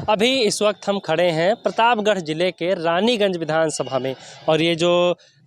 अभी इस वक्त हम खड़े हैं प्रतापगढ़ जिले के रानीगंज विधानसभा में और ये जो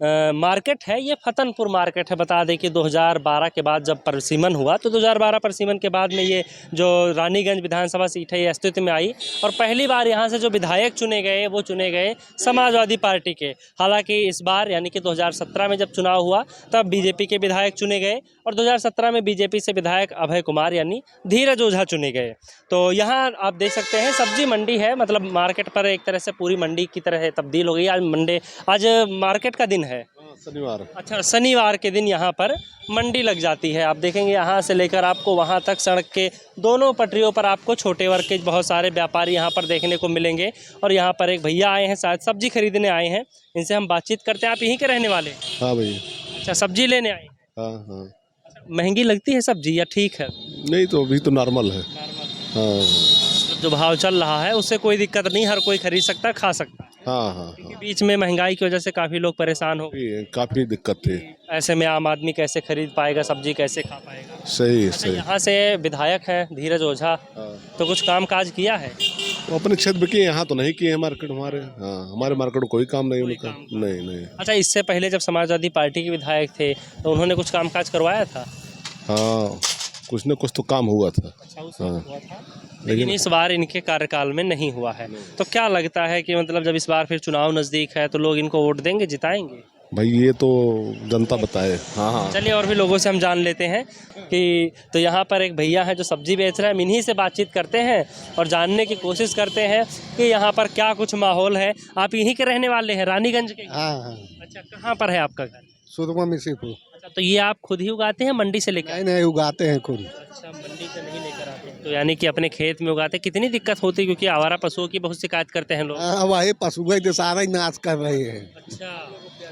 मार्केट है ये फतनपुर मार्केट है। बता दें कि 2012 के बाद जब परिसीमन हुआ तो 2012 परिसीमन के बाद में ये जो रानीगंज विधानसभा सीट है ये अस्तित्व में आई और पहली बार यहाँ से जो विधायक चुने गए वो चुने गए समाजवादी पार्टी के। हालांकि इस बार यानी कि 2017 में जब चुनाव हुआ तब बीजेपी के विधायक चुने गए और 2017 में बीजेपी से विधायक अभय कुमार यानी धीरज ओझा चुने गए। तो यहाँ आप देख सकते हैं सब्जी मंडी है, मतलब मार्केट पर एक तरह से पूरी मंडी की तरह तब्दील हो गई। आज मार्केट का दिन है, शनिवार। अच्छा शनिवार के दिन यहाँ पर मंडी लग जाती है। आप देखेंगे यहाँ से लेकर आपको वहाँ तक सड़क के दोनों पटरियों पर आपको छोटे वर्ग के बहुत सारे व्यापारी यहाँ पर देखने को मिलेंगे। और यहाँ पर एक भैया आए हैं, शायद सब्जी खरीदने आए हैं, इनसे हम बातचीत करते हैं। आप यहीं के रहने वाले हैं? हाँ भैया। अच्छा, सब्जी लेने आए? हाँ हाँ। महंगी लगती है सब्जी या ठीक है? नहीं तो अभी तो नॉर्मल है। हाँ जो भाव चल रहा है उससे कोई दिक्कत नहीं, हर कोई खरीद सकता, खा सकता है। हाँ हाँ क्योंकि हाँ। बीच में महंगाई की वजह से काफ़ी लोग परेशान हो, काफी दिक्कत थी। ऐसे में आम आदमी कैसे खरीद पाएगा, सब्जी कैसे खा पाएगा? सही अच्छा, सही। यहाँ से विधायक हैं धीरज ओझा, हाँ। तो कुछ काम काज किया है? वो अपने क्षेत्र में किए, यहाँ तो नहीं किए मार्केट हमारे। हाँ हमारे मार्केट में कोई काम नहीं उनका। नहीं नहीं। अच्छा, इससे पहले जब समाजवादी पार्टी के विधायक थे तो उन्होंने कुछ काम काज करवाया था? हाँ कुछ न कुछ तो काम हुआ था। अच्छा, उस हाँ। वक्त हुआ था, लेकिन इस बार इनके कार्यकाल में नहीं हुआ है। तो क्या लगता है कि मतलब जब इस बार फिर चुनाव नज़दीक है तो लोग इनको वोट देंगे, जिताएंगे? भाई ये तो जनता बताए। हाँ हाँ। चलिए और भी लोगों से हम जान लेते हैं कि तो यहाँ पर एक भैया हैं जो सब्जी बेच रहे हैं, इन्हीं से बातचीत करते हैं और जानने की कोशिश करते हैं कि यहाँ पर क्या कुछ माहौल है। आप यहीं के रहने वाले हैं, रानीगंज के? हाँ हाँ। अच्छा, कहाँ पर है आपका घर? सुरमा मिसीपुर। अच्छा, तो ये आप खुद ही उगाते हैं मंडी से लेकर? नहीं नहीं, उगाते हैं खुद। अच्छा, मंडी से नहीं लेकर आते हैं, तो यानी कि अपने खेत में उगाते हैं। कितनी दिक्कत होती है, क्योंकि आवारा पशुओं की बहुत शिकायत करते हैं लोग? वही पशु तो सारा ही नाश कर रहे हैं। अच्छा,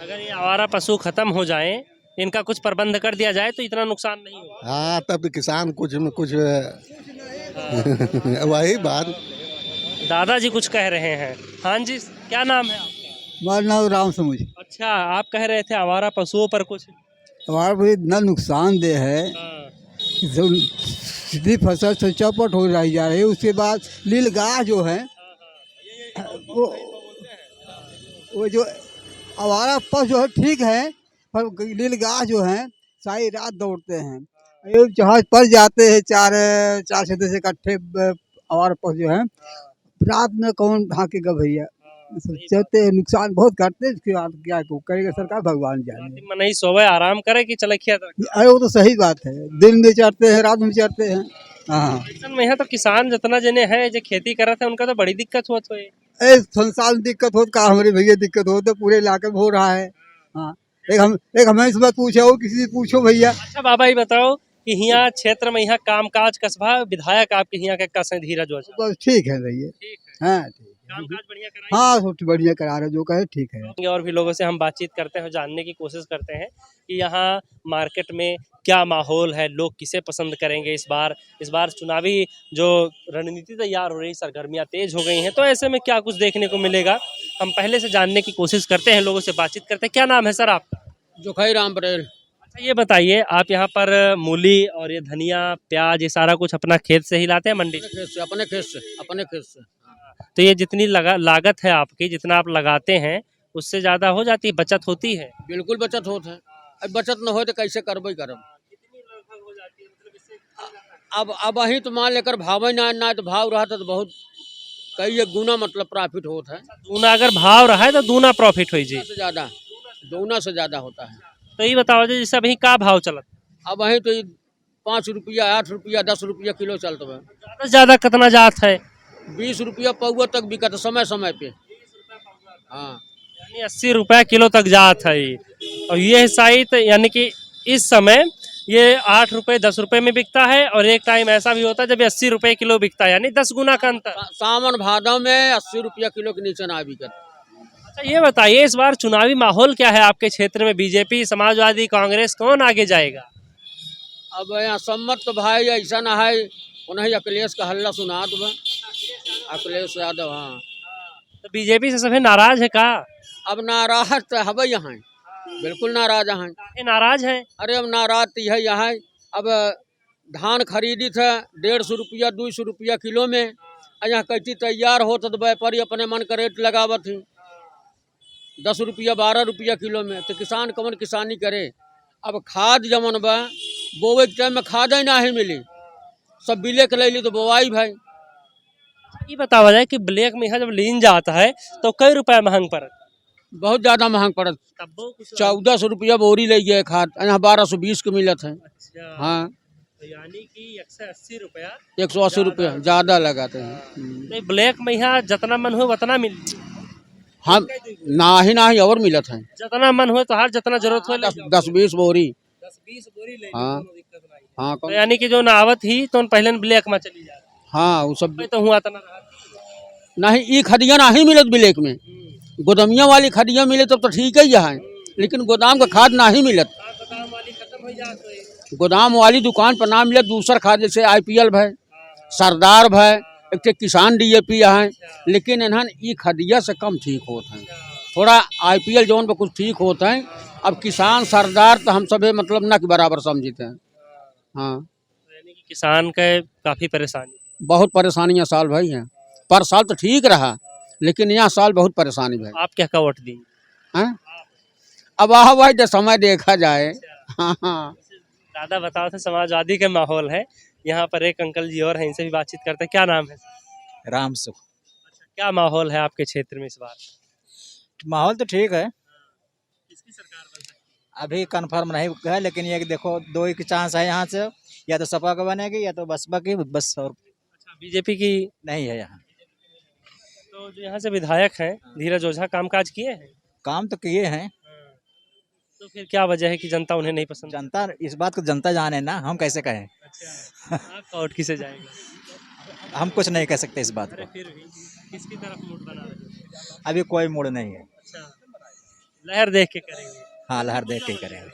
अगर ये आवारा पशु खत्म हो जाएं, इनका कुछ प्रबंध कर दिया जाए तो इतना नुकसान नहीं होगा। हाँ तब तो किसान कुछ न कुछ वही बात। दादाजी कुछ कह रहे हैं। हाँ जी, क्या नाम है आपका? हमारा नाम राम समूझ। अच्छा, आप कह रहे थे आवारा पशुओं पर कुछ? हमारा भी इतना नुकसानदेह है हाँ, कि जो सीधी फसल से चौपट हो रही जा रही है। उसके बाद नीलगाय जो है वो जो आवारा पशु जो है ठीक है, पर नीलगाय जो है सारी रात दौड़ते हैं। ये जहाँ पड़ जाते हैं चार से 10 इकट्ठे आवारा पशु जो है, रात में कौन भागेगा भैया। चलते हैं, नुकसान बहुत करते हैं। इसके बाद क्या करेगा सरकार, भगवान जाने। मनई सोवे आराम करे कि चलखिया तक? अरे वो तो सही बात है, दिन में चढ़ते हैं रात में चढ़ते हैं। हाँ ऐसन में यहाँ तो किसान जितना जने है जो खेती करत है उनका तो बड़ी दिक्कत होत है। ए संसार में दिक्कत हो का हमारे भैया दिक्कत हो तो पूरे इलाके में हो रहा है। हाँ एक हमें इस बात पूछो, किसी से पूछो भैया। अच्छा बाबा, ये बताओ कि यहाँ क्षेत्र में यहाँ काम काज कसबा विधायक आपके यहाँ के कस धीरज ओझा? बस ठीक है भैया। ठीक है, हाँ ठीक है। काम काज बढ़िया कराई? हाँ सब बढ़िया करा रहे, जो कहे ठीक है। और भी लोगों से हम बातचीत करते हैं, जानने की कोशिश करते हैं कि यहाँ मार्केट में क्या माहौल है, लोग किसे पसंद करेंगे इस बार चुनावी जो रणनीति तैयार हो रही, सरगर्मियाँ तेज हो गई हैं, तो ऐसे में क्या कुछ देखने को मिलेगा हम पहले से जानने की कोशिश करते हैं, लोगों से बातचीत करते हैं। क्या नाम है सर आपका? जोखाई राम पटेल। अच्छा, ये बताइए आप यहाँ पर मूली और ये धनिया प्याज ये सारा कुछ अपना खेत से ही लाते हैं मंडी से? अपने खेत से। तो ये जितनी लागत है आपकी, जितना आप लगाते हैं उससे ज़्यादा हो जाती है, बचत होती है? बिल्कुल बचत होता है। अब बचत न हो तो कैसे करबे करब। अब वही तो मान लेकर भाव ना तो भाव रहा तो बहुत कई गुना मतलब प्रॉफिट होता है। दूना अगर भाव रहा है तो दूना प्रॉफिट हो जी? दूना से ज्यादा होता है। तो ये बताओ जी, जैसे अभी का भाव चलत? अब वही तो 5 रुपया 8 रुपया 10 रुपया किलो चलता है। ज़्यादा से ज़्यादा कितना जात है? 20 रुपया पौवा तक बिकत समय समय पे। हाँ यानी 80 रुपया किलो तक जात है। और ये शायद यानी कि इस समय ये 8 रुपये 10 रुपये में बिकता है और एक टाइम ऐसा भी होता है जब 80 रुपये किलो बिकता है, यानी 10 गुना का अंतर। सावन भादव में 80 रुपया किलो के नीचे ना बिकत। अच्छा, ये बताइए इस बार चुनावी माहौल क्या है आपके क्षेत्र में? बीजेपी, समाजवादी, कांग्रेस, कौन आगे जाएगा? अब यहाँ सम्मत तो भाई ऐसा ना है, उन्हें अखिलेश का हल्ला सुना दो, अखिलेश यादव। हाँ तो बीजेपी से सभी नाराज है का? अब नाराज तो हवे यहाँ, बिल्कुल नाराज हैं। नाराज है? अरे अब नाराज तो है यहाँ। अब धान खरीदी था 150 रुपया 200 रुपया किलो में, यहाँ कैची तैयार होत तो व्यापारी अपने मन का रेट लगावत ही 10 रुपया 12 रुपया किलो में, तो किसान कौन किसानी करे। अब खाद जमन बा बोवे के टाइम में खाद ही नहीं मिली, सब बिले के ले ली तो बोवाई भाई। ये बतावा जाए कि ब्लैक में यहाँ जब लीन जाता है तो कई रुपया महंग पड़त? बहुत ज्यादा महंग पड़त, 1400 रुपया बोरी ले गए खाद, यहाँ 1220 के मिलत है। अच्छा, हाँ तो यानी कि 180 रुपया 180 रुपया ज्यादा लगाते हैं। तो ब्लैक में यहाँ जितना मन हो उतना मिल, हम नाही और मिलत है, जितना मन हो तो हर जितना जरूरत हो 10-20 बोरी। 10-20 बोरी ले हाँ। हाँ तो यानी कि जो नावत ही तो पहले ब्लैक में चली जा, हाँ वो सब तो हुआ तना नहीं, ये खदिया नहीं मिलत ब्लैक में, गोदामिया वाली खदिया मिले तब तो ठीक ही है, लेकिन गोदाम का खाद नहीं मिलत। गोदाम वाली दुकान पर ना मिले, दूसर खाद जैसे IPL है, सरदार है, एक तो किसान DAP है, लेकिन इन्हन ई खदिया से कम ठीक होता है, थोड़ा IPL जोन पर कुछ ठीक होता है। अब किसान सरदार तो हम सब मतलब न के बराबर समझते हैं। हाँ यानी कि किसान के काफी परेशानी, बहुत परेशानियाँ साल भाई हैं, पर साल तो ठीक रहा, लेकिन यहाँ साल बहुत परेशानी भाई। आप क्या का वोट देंगे? हैं? अब आह भाई जो समय देखा जाए। हाँ हाँ दादा बताओ थे, समाजवादी के माहौल है यहाँ पर, एक अंकल जी और हैं, इनसे भी बातचीत करते हैं। क्या नाम है? राम सुख। क्या माहौल है आपके क्षेत्र में इस बार? माहौल तो ठीक है, किसकी सरकार बन सकती अभी कंफर्म नहीं है, लेकिन ये कि देखो दो ही चांस है यहाँ से, या तो सपा का बनेगी या तो बसपा की, बस और है? अच्छा, बीजेपी की नहीं है यहाँ। तो जो यहाँ से विधायक हैं धीरज ओझा, कामकाज किए हैं? काम तो किए हैं, तो फिर क्या वजह है कि जनता उन्हें नहीं पसंद? जनता इस बात को जनता जाने ना, हम कैसे कहें। अच्छा, आपका वोट किसे जाएगा? हम कुछ नहीं कह सकते इस बात अरे को, फिर भी किसकी तरफ वोट बना रहे हो? अभी कोई मूड नहीं है। अच्छा, लहर देख के करेंगे। हाँ लहर देख के ही करेंगे।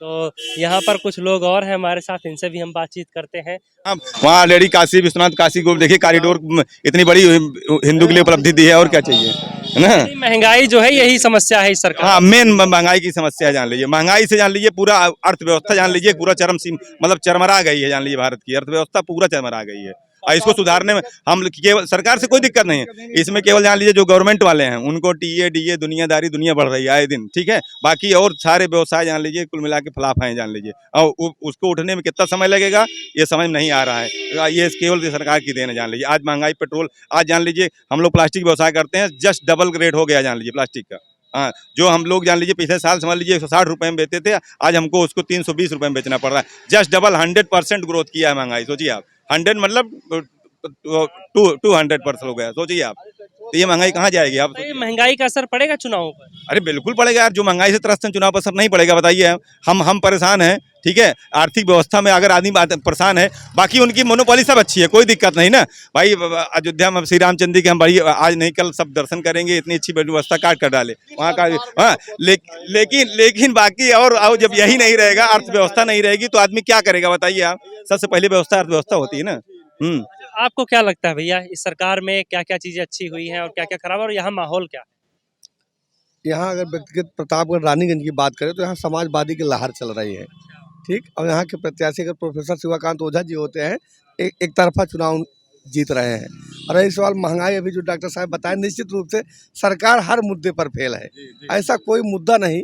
तो यहाँ पर कुछ लोग और हैं हमारे साथ, इनसे भी हम बातचीत करते हैं। वहाँ ऑलरेडी काशी विश्वनाथ काशी को देखिए, कॉरिडोर इतनी बड़ी हिंदू के लिए उपलब्धि दी है, और क्या चाहिए, है ना। महंगाई जो है यही समस्या है इस सरकार। हाँ, मेन महंगाई की समस्या जान लीजिए, महंगाई से जान लीजिए पूरा अर्थव्यवस्था जान लीजिए पूरा मतलब चरमरा गई है, जान लीजिए भारत की अर्थव्यवस्था पूरा चरमरा गई है। और इसको सुधारने में हम केवल सरकार से कोई दिक्कत नहीं है, इसमें केवल जान लीजिए जो गवर्नमेंट वाले हैं उनको DA दुनियादारी दुनिया बढ़ रही है आए दिन, ठीक है। बाकी और सारे व्यवसाय जान लीजिए कुल मिला के फ्लॉप हैं, जान लीजिए, और उसको उठने में कितना समय लगेगा ये समझ नहीं आ रहा है। ये केवल सरकार की देन है, जान लीजिए। आज महंगाई, पेट्रोल, आज जान लीजिए हम लोग प्लास्टिक व्यवसाय करते हैं, जस्ट डबल रेट हो गया, जान लीजिए प्लास्टिक का। हाँ, जो हम लोग जान लीजिए पिछले साल समझ लीजिए 160 रुपये में बेचते थे, आज हमको उसको 320 रुपये में बेचना पड़ रहा है। जस्ट डबल 100% ग्रोथ किया है महंगाई, सोचिए आप। 100 मतलब 200% हो गया, सोचिए आप। तो ये महंगाई कहाँ जाएगी आप? तो ये महंगाई का असर पड़ेगा चुनावों पर? अरे बिल्कुल पड़ेगा यार, जो महंगाई से त्रस्त हैं चुनाव पर असर नहीं पड़ेगा, बताइए। हम परेशान हैं, ठीक है। आर्थिक व्यवस्था में अगर आदमी परेशान है, बाकी उनकी मोनोपोली सब अच्छी है, कोई दिक्कत नहीं ना भाई। अयोध्या में श्री रामचंद्र के हम भाई आज नहीं कल सब दर्शन करेंगे, इतनी अच्छी व्यवस्था काट कर डाले वहाँ का। हाँ, लेकिन बाकी और जब यही नहीं रहेगा, अर्थव्यवस्था नहीं रहेगी, तो आदमी क्या करेगा बताइए आप। सबसे पहले व्यवस्था अर्थव्यवस्था होती है ना। आपको क्या लगता है भैया, इस सरकार में क्या क्या चीजें अच्छी हुई हैं और क्या क्या खराब है, और यहाँ माहौल क्या है? यहाँ अगर व्यक्तिगत प्रतापगढ़ रानीगंज की बात करें तो यहाँ समाजवादी की लहर चल रही है, ठीक। और यहाँ के प्रत्याशी अगर प्रोफेसर शिवाकांत ओझा जी होते हैं, एक तरफा चुनाव जीत रहे हैं। और रही सवाल महंगाई, अभी जो डॉक्टर साहब बताएं, निश्चित रूप से सरकार हर मुद्दे पर फेल है। ऐसा कोई मुद्दा नहीं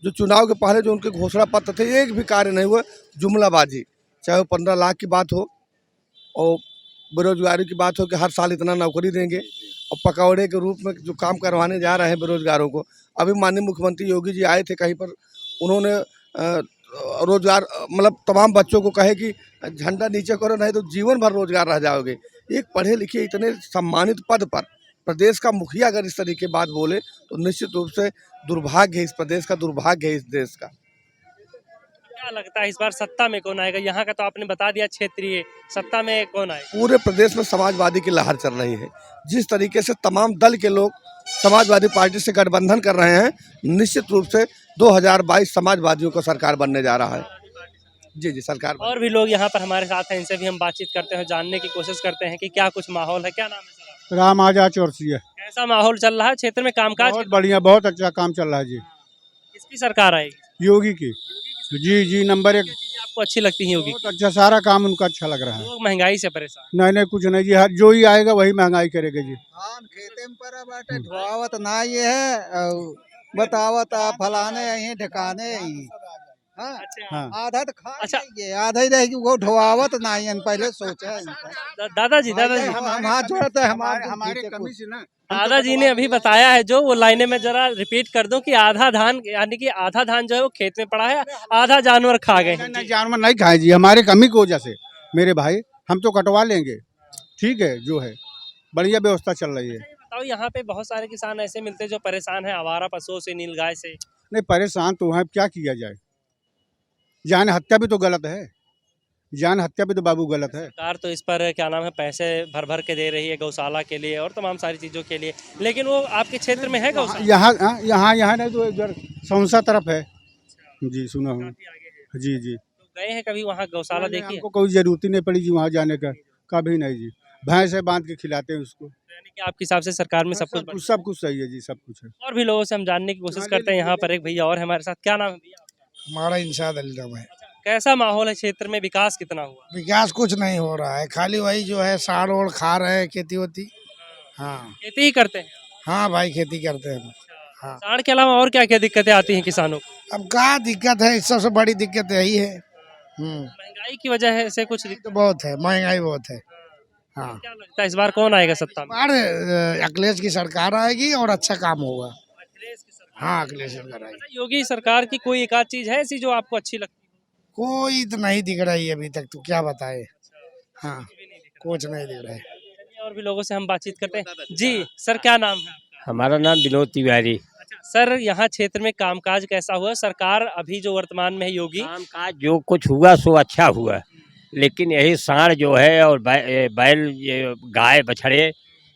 जो चुनाव के पहले जो उनके घोषणा पत्र थे एक भी कार्य नहीं हुआ, जुमलाबाजी। चाहे वो 15 लाख की बात हो और बेरोजगारी की बात हो कि हर साल इतना नौकरी देंगे, और पकौड़े के रूप में जो काम करवाने जा रहे हैं बेरोजगारों को। अभी माननीय मुख्यमंत्री योगी जी आए थे कहीं पर, उन्होंने रोजगार मतलब तमाम बच्चों को कहे कि झंडा नीचे करो नहीं तो जीवन भर रोजगार रह जाओगे। एक पढ़े लिखे इतने सम्मानित पद पर प्रदेश का मुखिया अगर इस तरीके बात बोले तो निश्चित रूप से दुर्भाग्य है, इस प्रदेश का दुर्भाग्य है, इस देश का। क्या लगता है इस बार सत्ता में कौन आएगा? यहाँ का तो आपने बता दिया क्षेत्रीय, सत्ता में कौन आएगा? पूरे प्रदेश में समाजवादी की लहर चल रही है। जिस तरीके से तमाम दल के लोग समाजवादी पार्टी से गठबंधन कर रहे हैं, निश्चित रूप से 2022 समाजवादियों का सरकार बनने जा रहा है। जी सरकार। और भी लोग यहाँ पर हमारे साथ हैं, इनसे भी हम बातचीत करते हैं, जानने की कोशिश करते हैं कि क्या कुछ माहौल है। क्या नाम है सर? राम आजाद चौरसिया। कैसा माहौल चल रहा है क्षेत्र में? कामकाज बहुत बढ़िया, बहुत अच्छा काम चल रहा है जी। किसकी सरकार आएगी? योगी की। जी नंबर 1। आपको आपको अच्छी लगती है योगी? बहुत अच्छा, सारा काम उनका अच्छा लग रहा है। लोग महंगाई से परेशान। नहीं नहीं कुछ नहीं जी, हर जो ही आएगा वही महंगाई करेगा जी। धान खेते में पड़ा बाटे ढोआवत ना ये है और बतावत आप फलाने यहीं ठिकाने यहीं हाँ हाँ आधा तो खा अच्छा। ये आधा ही रहेगी वो ढोआवत ना ही पहले सोचा है दादाजी हम हाथ जोड़ते हैं हमारे कमी से ना दादाजी ने अभी बताया है जो वो लाइनें में जरा रिपीट कर दूं कि आधा धान यानी कि आधा धान जो है वो खेत में पड़ा है, आधा जानवर खा गए हैं। नहीं जानवर नहीं खाए जी, हमारे कमी की वजह से मेरे भाई, हम तो कटवा लेंगे, ठीक है जो है बढ़िया व्यवस्था चल रही है। बताओ यहाँ पे बहुत सारे किसान ऐसे मिलते हैं जो परेशान है आवारा पशुओं से, नीलगाय से। नहीं परेशान तो है, क्या किया जाए, जान हत्या भी तो गलत है, जान हत्या भी तो बाबू गलत है। सरकार तो इस पर क्या नाम है पैसे भर भर के दे रही है गौशाला के लिए और तमाम सारी चीजों के लिए, लेकिन वो आपके क्षेत्र में है गौशाला? यहाँ नहीं तो इधर सौंसा तरफ है जी, सुना हूँ जी जी। तो गए हैं कभी वहाँ गौशाला देखी है? हमको कोई जरूरत ही नहीं पड़ी जी वहाँ जाने का, कभी नहीं जी, भैंस है बांध के खिलाते हैं उसको। यानी कि आपके हिसाब से सरकार में सब कुछ सब कुछ सही है जी, सब कुछ है। और भी लोगों से हम जानने की कोशिश करते हैं। यहाँ पर एक भैया और है हमारे साथ, क्या नाम है भैया? हमारा इंसाद अली नाम है। कैसा माहौल है क्षेत्र में, विकास कितना हुआ? विकास कुछ नहीं हो रहा है, खाली वही जो है साड़ ओड़ खा रहे हैं खेती होती। हाँ खेती ही करते हैं? हाँ भाई खेती करते हैं। हाँ साड़ के अलावा और क्या क्या दिक्कतें आती हैं किसानों को? अब क्या दिक्कत है, सबसे बड़ी दिक्कत यही है। महंगाई की वजह से कुछ दिक्कत तो बहुत है, महंगाई बहुत है। हाँ क्या लगता है इस बार कौन आएगा सत्ता में? बार अखिलेश की सरकार आएगी और अच्छा काम होगा। हाँ अखिलेश सरकार आएगी। अच्छा, योगी सरकार की कोई एक आध चीज है ऐसी जो आपको अच्छी लगती है? कोई तो नहीं दिख रही है अभी तक, तो क्या बताए। हाँ कुछ नहीं दिख रहा है। और भी लोगों से हम बातचीत करते हैं। जी सर, क्या नाम है आपका? हमारा नाम विनोद तिवारी। सर, यहाँ क्षेत्र में कामकाज कैसा हुआ? सरकार अभी जो वर्तमान में है योगी, कामकाज जो कुछ हुआ सो अच्छा हुआ, लेकिन यही सांड जो है और बैल, ये गाय बछड़े,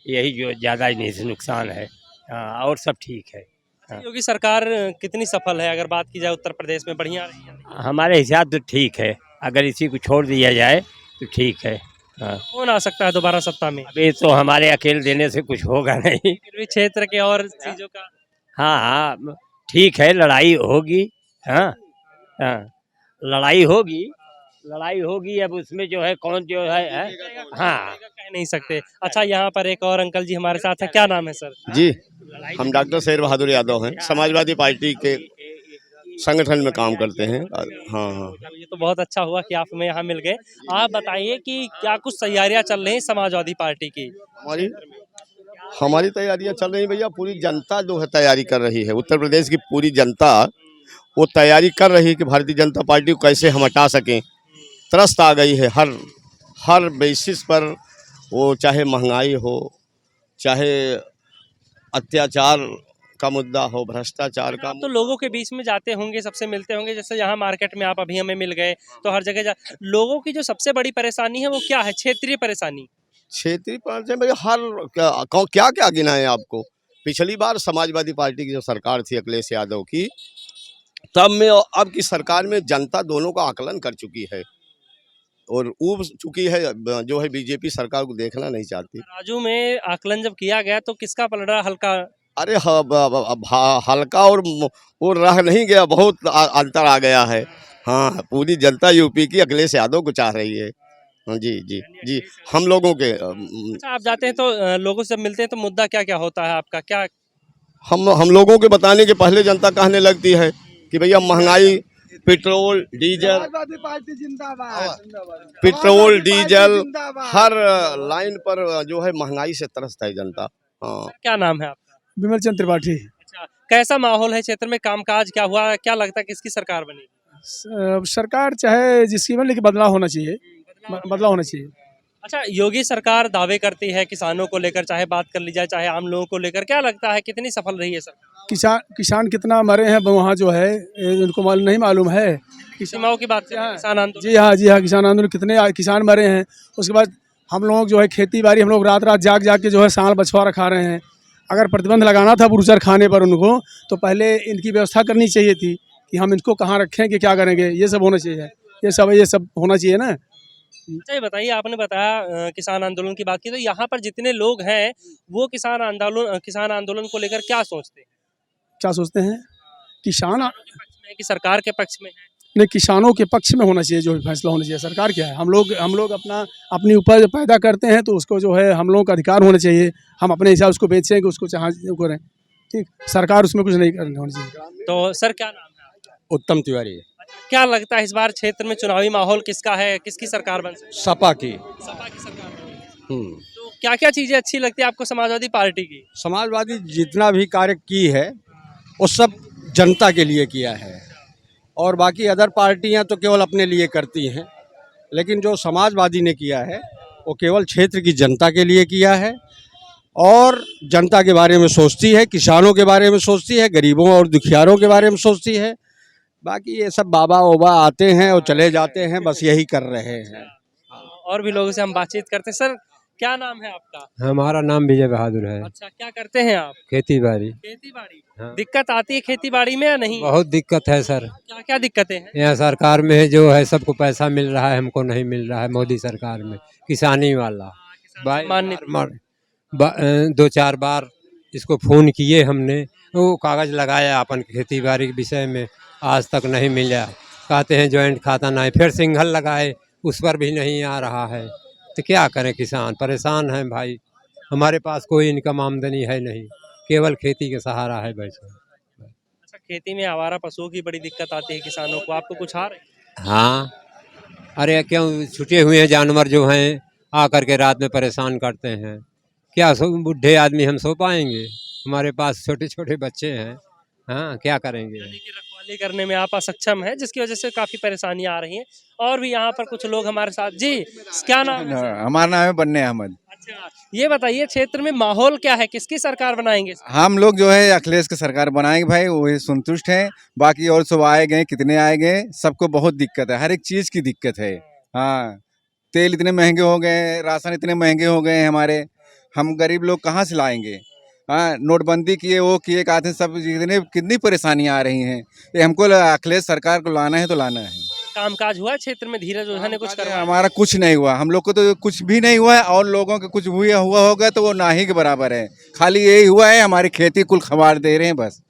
यही जो ज़्यादा इन्हीं से नुकसान है। हाँ, और सब ठीक है। हाँ। योगी सरकार कितनी सफल है अगर बात की जाए उत्तर प्रदेश में, बढ़िया रही है? हमारे हिसाब से ठीक है, अगर इसी को छोड़ दिया जाए तो ठीक है। हाँ कौन आ सकता है दोबारा सत्ता में? अभी तो हमारे अकेले देने से कुछ होगा नहीं। फिर भी क्षेत्र के और चीजों का हाँ हाँ ठीक है, लड़ाई होगी। हाँ हाँ लड़ाई होगी। अब उसमें जो है कौन जो है हाँ कह नहीं सकते। अच्छा, यहाँ पर एक और अंकल जी हमारे साथ हैं, क्या नाम है सर? जी हम डॉक्टर शेर बहादुर यादव हैं, समाजवादी पार्टी के संगठन में काम करते हैं। हाँ हाँ ये तो बहुत अच्छा हुआ कि आप हमें यहाँ मिल गए। आप बताइए कि क्या कुछ तैयारियां चल रही हैं समाजवादी पार्टी की? हमारी तैयारियां चल रही भैया, पूरी जनता जो है तैयारी कर रही है, उत्तर प्रदेश की पूरी जनता वो तैयारी कर रही है कि भारतीय जनता पार्टी को कैसे हम हटा सकें। त्रस्त आ गई है हर बेसिस पर, वो चाहे महंगाई हो, चाहे अत्याचार का मुद्दा हो, भ्रष्टाचार का। तो लोगों के बीच में जाते होंगे, सबसे मिलते होंगे, जैसे यहाँ मार्केट में आप अभी हमें मिल गए, तो हर जगह लोगों की जो सबसे बड़ी परेशानी है वो क्या है? क्षेत्रीय परेशानी। क्षेत्रीय परेशानी भैया क्या क्या गिनाएं आपको। पिछली बार समाजवादी पार्टी की जो सरकार थी अखिलेश यादव की, तब में और अब की सरकार में जनता दोनों का आकलन कर चुकी है और ऊब चुकी है, जो है बीजेपी सरकार को देखना नहीं चाहती। राजू में आकलन जब किया गया तो किसका पलड़ा हल्का? अरे हल्का और वो रह नहीं गया, बहुत अंतर आ गया है। हाँ पूरी जनता यूपी की अखिलेश यादव को चाह रही है। जी जी जी हम लोगों के अच्छा, आप जाते हैं तो लोगों से मिलते हैं तो मुद्दा क्या क्या होता है आपका? क्या हम लोगों के बताने के पहले जनता कहने लगती है कि भैया महंगाई, पेट्रोल डीजल हर लाइन पर जो है महंगाई से त्रस्त है जनता। हाँ क्या नाम है आपका? विमल चंद्र त्रिपाठी। अच्छा, कैसा माहौल है क्षेत्र में? कामकाज क्या हुआ? क्या लगता है किसकी सरकार बनेगी? सरकार चाहे जिसकी बने, लेकिन बदलाव होना चाहिए, बदलाव होना चाहिए। अच्छा, योगी सरकार दावे करती है किसानों को लेकर, चाहे बात कर ली जाए चाहे आम लोगों को लेकर, क्या लगता है कितनी सफल रही है सरकार? किसान कितना मरे हैं वहाँ जो है उनको नहीं मालूम है। सीमाओं की बात करें, किसान आंदोलन। जी हाँ किसान आंदोलन, कितने किसान मरे हैं। उसके बाद हम लोग जो है खेती बाड़ी, हम लोग रात जाग के जो है सांड बछवा खा रहे हैं। अगर प्रतिबंध लगाना था बुरसर खाने पर उनको, तो पहले इनकी व्यवस्था करनी चाहिए थी कि हम इनको कहाँ रखें, कि क्या करेंगे। ये सब होना चाहिए, ये सब होना चाहिए ना। अच्छा, ये बताइए, आपने बताया किसान आंदोलन की बात की, तो यहाँ पर जितने लोग हैं वो किसान आंदोलन को लेकर क्या सोचते हैं? क्या सोचते हैं? किसान कि सरकार के पक्ष में है? ने किसानों के पक्ष में होना चाहिए, जो भी फैसला होना चाहिए। सरकार क्या है, हम लोग अपनी उपज पैदा करते हैं तो उसको जो है हम लोगों का अधिकार होना चाहिए, हम अपने हिसाब उसको बेचें कि उसको चाहे करें, ठीक। सरकार उसमें कुछ नहीं करनी होनी चाहिए। तो सर क्या नाम है आपका? उत्तम तिवारी, क्या लगता है इस बार क्षेत्र में चुनावी माहौल किसका है, किसकी सरकार बन सकती सपा की। है? सपा की सरकार बनेगी। तो क्या क्या चीजें अच्छी लगती है आपको समाजवादी पार्टी की? समाजवादी जितना भी कार्य की है वो सब जनता के लिए किया है, और बाकी अदर पार्टियां तो केवल अपने लिए करती हैं, लेकिन जो समाजवादी ने किया है वो केवल क्षेत्र की जनता के लिए किया है, और जनता के बारे में सोचती है, किसानों के बारे में सोचती है, गरीबों और दुखियारों के बारे में सोचती है। बाकी ये सब बाबा ओबा आते हैं और चले जाते हैं, बस यही कर रहे हैं। और भी लोगों से हम बातचीत करते हैं। सर क्या नाम है आपका? हमारा नाम विजय बहादुर है। अच्छा, क्या करते हैं आप? खेती बाड़ी। खेती बाड़ी। हाँ। दिक्कत आती है खेती बाड़ी में या नहीं? बहुत दिक्कत है सर। क्या क्या दिक्कतें हैं? यहाँ सरकार में जो है सबको पैसा मिल रहा है, हमको नहीं मिल रहा है। मोदी सरकार में किसानी वाला दो चार बार इसको फोन किए हमने, वो कागज लगाया अपन खेती बाड़ी के विषय में, आज तक नहीं मिला। कहते हैं ज्वाइंट खाता नहीं, फिर सिंगल लगाए, उस पर भी नहीं आ रहा है। तो क्या करें, किसान परेशान हैं भाई। हमारे पास कोई इनकम आमदनी है नहीं, केवल खेती का सहारा है बस। अच्छा, खेती में आवारा पशुओं की बड़ी दिक्कत आती है किसानों को, आपको कुछ आ रही है? हाँ, अरे क्यों छुटे हुए हैं जानवर जो हैं, आकर के रात में परेशान करते हैं। क्या बूढ़े आदमी हम सो पाएंगे? हमारे पास छोटे छोटे बच्चे हैं, हाँ क्या करेंगे। यानी कि रखवाली करने में आप असक्षम हैं, जिसकी वजह से काफी परेशानियां आ रही हैं। और भी यहाँ पर कुछ लोग हमारे साथ। जी क्या नाम है? हमारा नाम है बन्ने अहमद। अच्छा, ये बताइए क्षेत्र में माहौल क्या है, किसकी सरकार बनाएंगे? हम लोग जो है अखिलेश की सरकार बनाएंगे भाई, वही संतुष्ट हैं। बाकी और सब आए गए, कितने आए गए, सबको बहुत दिक्कत है, हर एक चीज़ की दिक्कत है। हाँ, तेल इतने महंगे हो गए, राशन इतने महंगे हो गए हैं हमारे, हम गरीब लोग कहाँ से लाएंगे। हाँ, नोटबंदी किए, वो किए, कहते हैं सब, कितनी परेशानियाँ आ रही हैं। ये हमको अखिलेश सरकार को लाना है तो लाना है। कामकाज हुआ क्षेत्र में? धीरज ओझा ने कुछ करवाया? हमारा कुछ नहीं हुआ, हम लोग को तो कुछ भी नहीं हुआ है, और लोगों के कुछ हुआ होगा तो वो ना ही के बराबर है। खाली यही हुआ है, हमारी खेती कुल खवार दे रहे हैं बस।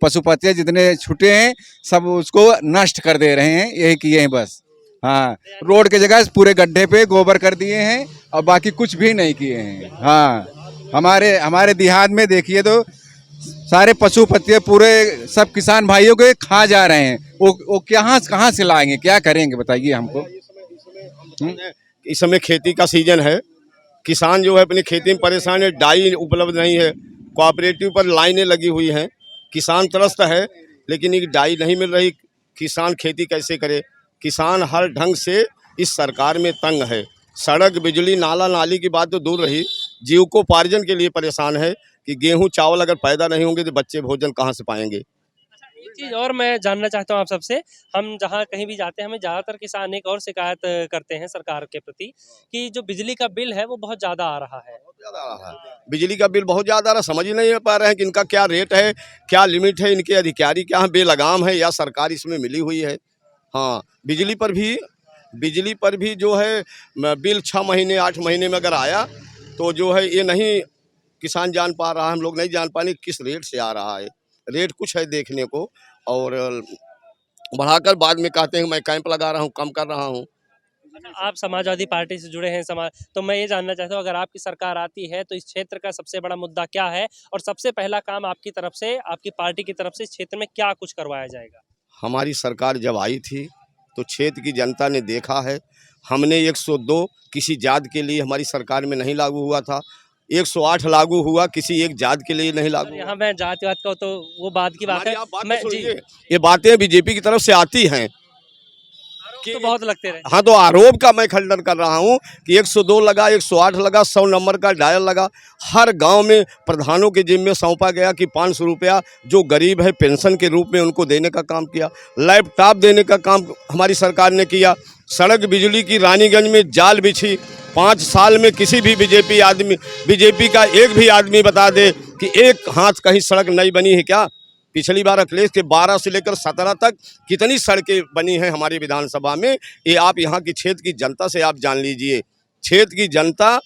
पशुपतियाँ जितने छूटे हैं सब उसको नष्ट कर दे रहे हैं, यही किए हैं बस। हाँ, रोड के जगह पूरे गड्ढे पे गोबर कर दिए हैं और बाकी कुछ भी नहीं किए हैं। हाँ, हमारे देहात में देखिए तो सारे पशुपतियाँ पूरे सब किसान भाइयों के खा जा रहे हैं। वो कहाँ से लाएंगे, क्या करेंगे बताइए हमको। इस समय खेती का सीजन है, किसान जो है अपनी खेती में परेशान है, डाई उपलब्ध नहीं है, कोऑपरेटिव पर लाइनें लगी हुई हैं, किसान त्रस्त है, लेकिन एक डाई नहीं मिल रही। किसान खेती कैसे करे? किसान हर ढंग से इस सरकार में तंग है। सड़क, बिजली, नाला नाली की बात तो दूर रही, जीविकोपार्जन के लिए परेशान है कि गेहूं चावल अगर पैदा नहीं होंगे तो बच्चे भोजन कहाँ से पाएंगे। एक चीज़ और मैं जानना चाहता हूँ आप सबसे, हम जहाँ कहीं भी जाते हैं हमें ज़्यादातर किसान एक और शिकायत करते हैं सरकार के प्रति कि जो बिजली का बिल है वो बहुत ज़्यादा आ रहा है। बिजली का बिल बहुत ज़्यादा आ रहा, समझ ही नहीं पा रहे हैं कि इनका क्या रेट है, क्या लिमिट है, इनके अधिकारी क्या हैं, बेलगाम है या सरकार इसमें मिली हुई है। हाँ, बिजली पर भी जो है बिल 6 महीने 8 महीने में अगर आया तो जो है ये नहीं किसान जान पा रहा है, हम लोग नहीं जान पाने किस रेट से आ रहा है। रेट कुछ है देखने को, और बढ़ाकर बाद में कहते हैं मैं कैंप लगा रहा हूँ, कम कर रहा हूँ। आप समाजवादी पार्टी से जुड़े हैं तो मैं ये जानना चाहता हूँ, अगर आपकी सरकार आती है तो इस क्षेत्र का सबसे बड़ा मुद्दा क्या है, और सबसे पहला काम आपकी तरफ से, आपकी पार्टी की तरफ से इस क्षेत्र में क्या कुछ करवाया जाएगा? हमारी सरकार जब आई थी तो क्षेत्र की जनता ने देखा है, हमने 102 किसी जात के लिए हमारी सरकार में नहीं लागू हुआ था, 108 लागू हुआ, किसी एक जात के लिए नहीं लागू। यहाँ मैं जातिवाद का तो वो बात की बात है, ये बातें बीजेपी की तरफ से आती हैं तो बहुत लगते रहे। हाँ, तो आरोप का मैं खंडन कर रहा हूँ कि 102 लगा, 108 लगा, 100 नंबर का डायल लगा। हर गांव में प्रधानों के जिम्मे सौंपा गया कि 500 रुपया जो गरीब है पेंशन के रूप में उनको देने का काम किया। लैपटॉप देने का काम हमारी सरकार ने किया। सड़क बिजली की रानीगंज में जाल बिछी। 5 साल में किसी भी बीजेपी का एक भी आदमी बता दे कि एक हाथ कहीं सड़क नहीं बनी है क्या? पिछली बार अखिलेश के 12 से लेकर 17 तक कितनी सड़कें बनी हैं हमारी विधानसभा में, ये आप यहाँ की क्षेत्र की जनता से आप जान लीजिए। क्षेत्र की जनता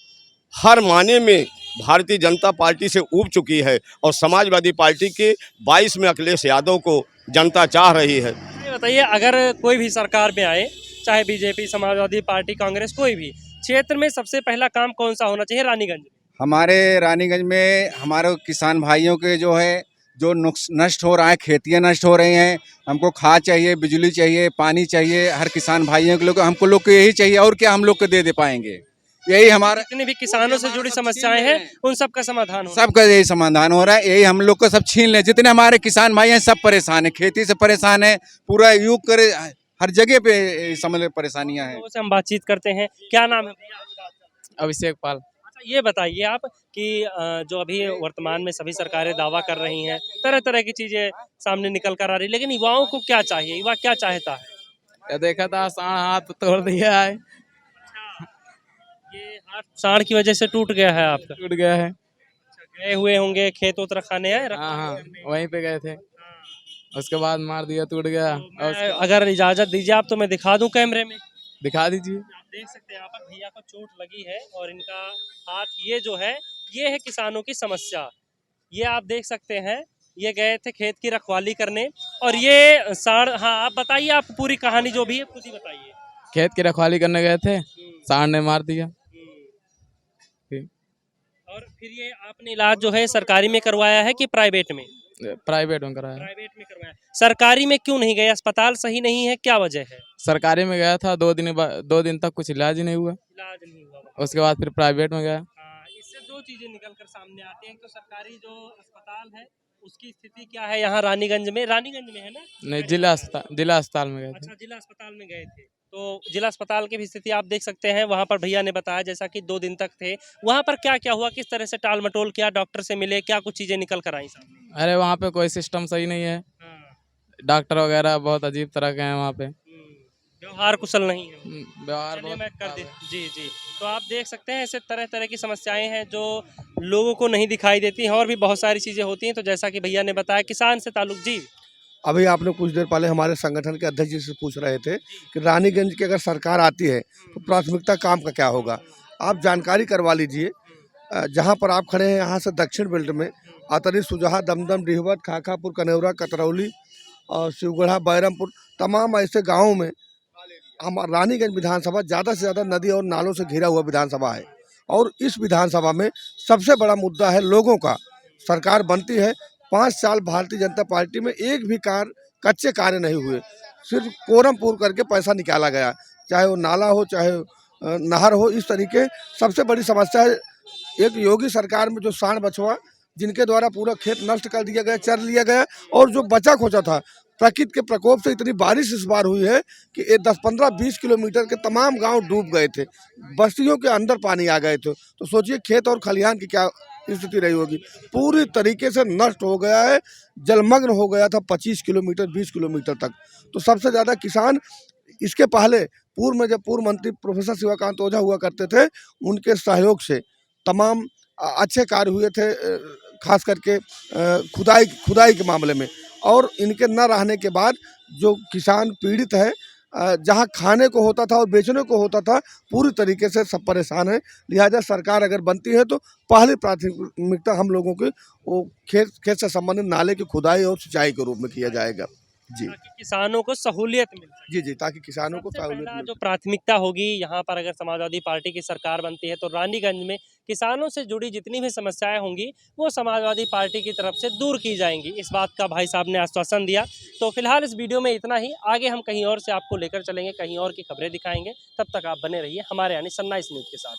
हर माने में भारतीय जनता पार्टी से ऊब चुकी है, और समाजवादी पार्टी के 22 में अखिलेश यादव को जनता चाह रही है। बताइए, अगर कोई भी सरकार में आए, चाहे बीजेपी, समाजवादी पार्टी, कांग्रेस, कोई भी क्षेत्र में सबसे पहला काम कौन सा होना चाहिए रानीगंज में? हमारे रानीगंज में हमारे किसान भाइयों के जो है जो नष्ट हो रहा है, खेतियाँ नष्ट हो रही हैं, हमको खाद चाहिए, बिजली चाहिए, पानी चाहिए, हर किसान भाइयों के लोग हमको लोग को यही चाहिए, और क्या हम लोग को दे पाएंगे। यही हमारा जितनी भी किसानों से जुड़ी समस्याएं हैं उन सब का समाधान हो, सबका यही समाधान हो रहा है। यही हम लोग को सब छीन ले, जितने हमारे किसान भाई हैं सब परेशान है, खेती से परेशान है, पूरा युग करे हर जगह पे समझ लो परेशानियां हैं। लोगों से हम बातचीत करते हैं। क्या नाम है भैया आपका? अभिषेक पाल। अच्छा, ये बताइए आप कि जो अभी वर्तमान में सभी सरकारें दावा कर रही हैं, तरह तरह की चीजें सामने निकल कर आ रही, लेकिन युवाओं को क्या चाहिए, युवा क्या चाहता है? देखा था हाथ तोड़ दिया है, ये हाथ साढ़ की वजह से टूट गया है आपका? टूट गया है। गए हुए होंगे खेत उत रखाने हैं? हाँ, वहीं पे गए थे, उसके बाद मार दिया, टूट गया। अगर इजाजत दीजिए आप तो मैं दिखा दूं कैमरे में। दिखा दीजिए। आप देख सकते हैं यहाँ पर भैया को चोट लगी है और इनका हाथ ये है किसानों की समस्या। ये आप देख सकते हैं, ये गए थे खेत की रखवाली करने और ये साढ़, हाँ आप बताइए, आप पूरी कहानी जो भी है खुद ही बताइए। खेत की रखवाली करने गए थे, सांड ने मार दिया। और फिर ये आपने इलाज जो है सरकारी में करवाया है कि प्राइवेट में? प्राइवेट में कराया। प्राइवेट में करवाया। सरकारी में क्यों नहीं गए? अस्पताल सही नहीं है, क्या वजह है? सरकारी में गया था, 2 दिन तक कुछ इलाज ही नहीं हुआ। इलाज नहीं हुआ। उसके बाद फिर प्राइवेट में गया। इससे दो चीजें निकल कर सामने आती हैं। तो सरकारी जो अस्पताल है उसकी स्थिति क्या है यहाँ रानीगंज में? रानीगंज में है ना? नहीं, जिला अस्पताल में गए थे। अच्छा, जिला अस्पताल में गए थे। तो जिला अस्पताल की भी स्थिति आप देख सकते हैं। वहाँ पर भैया ने बताया जैसा कि 2 दिन तक थे, वहाँ पर क्या क्या हुआ, किस तरह से टाल मटोल किया, डॉक्टर से मिले, क्या कुछ चीजें निकल कर आई सामने? अरे वहाँ पे कोई सिस्टम सही नहीं है, डॉक्टर वगैरह बहुत अजीब तरह के हैं वहाँ पे, व्यवहार कुशल नहीं है। व्यवहार चलिए बहुत मैं कर दे। जी जी, तो आप देख सकते हैं ऐसे तरह तरह की समस्याएं हैं जो लोगों को नहीं दिखाई देती हैं, और भी बहुत सारी चीजें होती हैं। तो जैसा कि भैया ने बताया, किसान से ताल्लुक। जी, अभी आपने कुछ देर पहले हमारे संगठन के अध्यक्ष जी से पूछ रहे थे कि रानीगंज की अगर सरकार आती है तो प्राथमिकता काम का क्या होगा। आप जानकारी करवा लीजिए, जहां पर आप खड़े हैं यहाँ से दक्षिण बेल्ट में अतरी, सुजहा, दमदम, डिहवत, खाखापुर, कनेौरा, कतरौली और शिवगढ़ा, बैरमपुर, तमाम ऐसे गाँवों में हमारा रानीगंज विधानसभा ज़्यादा से ज़्यादा नदी और नालों से घिरा हुआ विधानसभा है। और इस विधानसभा में सबसे बड़ा मुद्दा है लोगों का। सरकार बनती है, 5 साल भारतीय जनता पार्टी में एक भी कच्चे कार्य नहीं हुए, सिर्फ कोरम पूर करके पैसा निकाला गया, चाहे वो नाला हो, चाहे नहर हो। इस तरीके सबसे बड़ी समस्या है एक योगी सरकार में जो सांड बछवा जिनके द्वारा पूरा खेत नष्ट कर दिया गया, चर लिया गया, और जो बचा खोचा था प्रकृति के प्रकोप से इतनी बारिश इस बार हुई है कि 10, 15, 20 किलोमीटर के तमाम गांव डूब गए थे, बस्तियों के अंदर पानी आ गए थे। तो सोचिए खेत और खलिहान की क्या स्थिति रही होगी। पूरी तरीके से नष्ट हो गया है, जलमग्न हो गया था 25 किलोमीटर 20 किलोमीटर तक। तो सबसे ज़्यादा किसान, इसके पहले पूर्व में जब पूर्व मंत्री प्रोफेसर शिवाकांत ओझा हुआ करते थे, उनके सहयोग से तमाम अच्छे कार्य हुए थे, खास करके खुदाई के मामले में। और इनके न रहने के बाद जो किसान पीड़ित है, जहां खाने को होता था और बेचने को होता था, पूरी तरीके से सब परेशान है। लिहाजा सरकार अगर बनती है तो पहली प्राथमिकता हम लोगों की वो खेत से संबंधित नाले की खुदाई और सिंचाई के रूप में किया जाएगा। जी, ताकि किसानों को सहूलियत मिल सके। जी जी, ताकि किसानों को सबसे सहूलियत पहला मिल जो प्राथमिकता होगी यहाँ पर, अगर समाजवादी पार्टी की सरकार बनती है तो रानीगंज में किसानों से जुड़ी जितनी भी समस्याएं होंगी वो समाजवादी पार्टी की तरफ से दूर की जाएंगी। इस बात का भाई साहब ने आश्वासन दिया। तो फिलहाल इस वीडियो में इतना ही, आगे हम कहीं और से आपको लेकर चलेंगे, कहीं और की खबरें दिखाएंगे। तब तक आप बने रहिए हमारे यानी सनराइज न्यूज़ के साथ।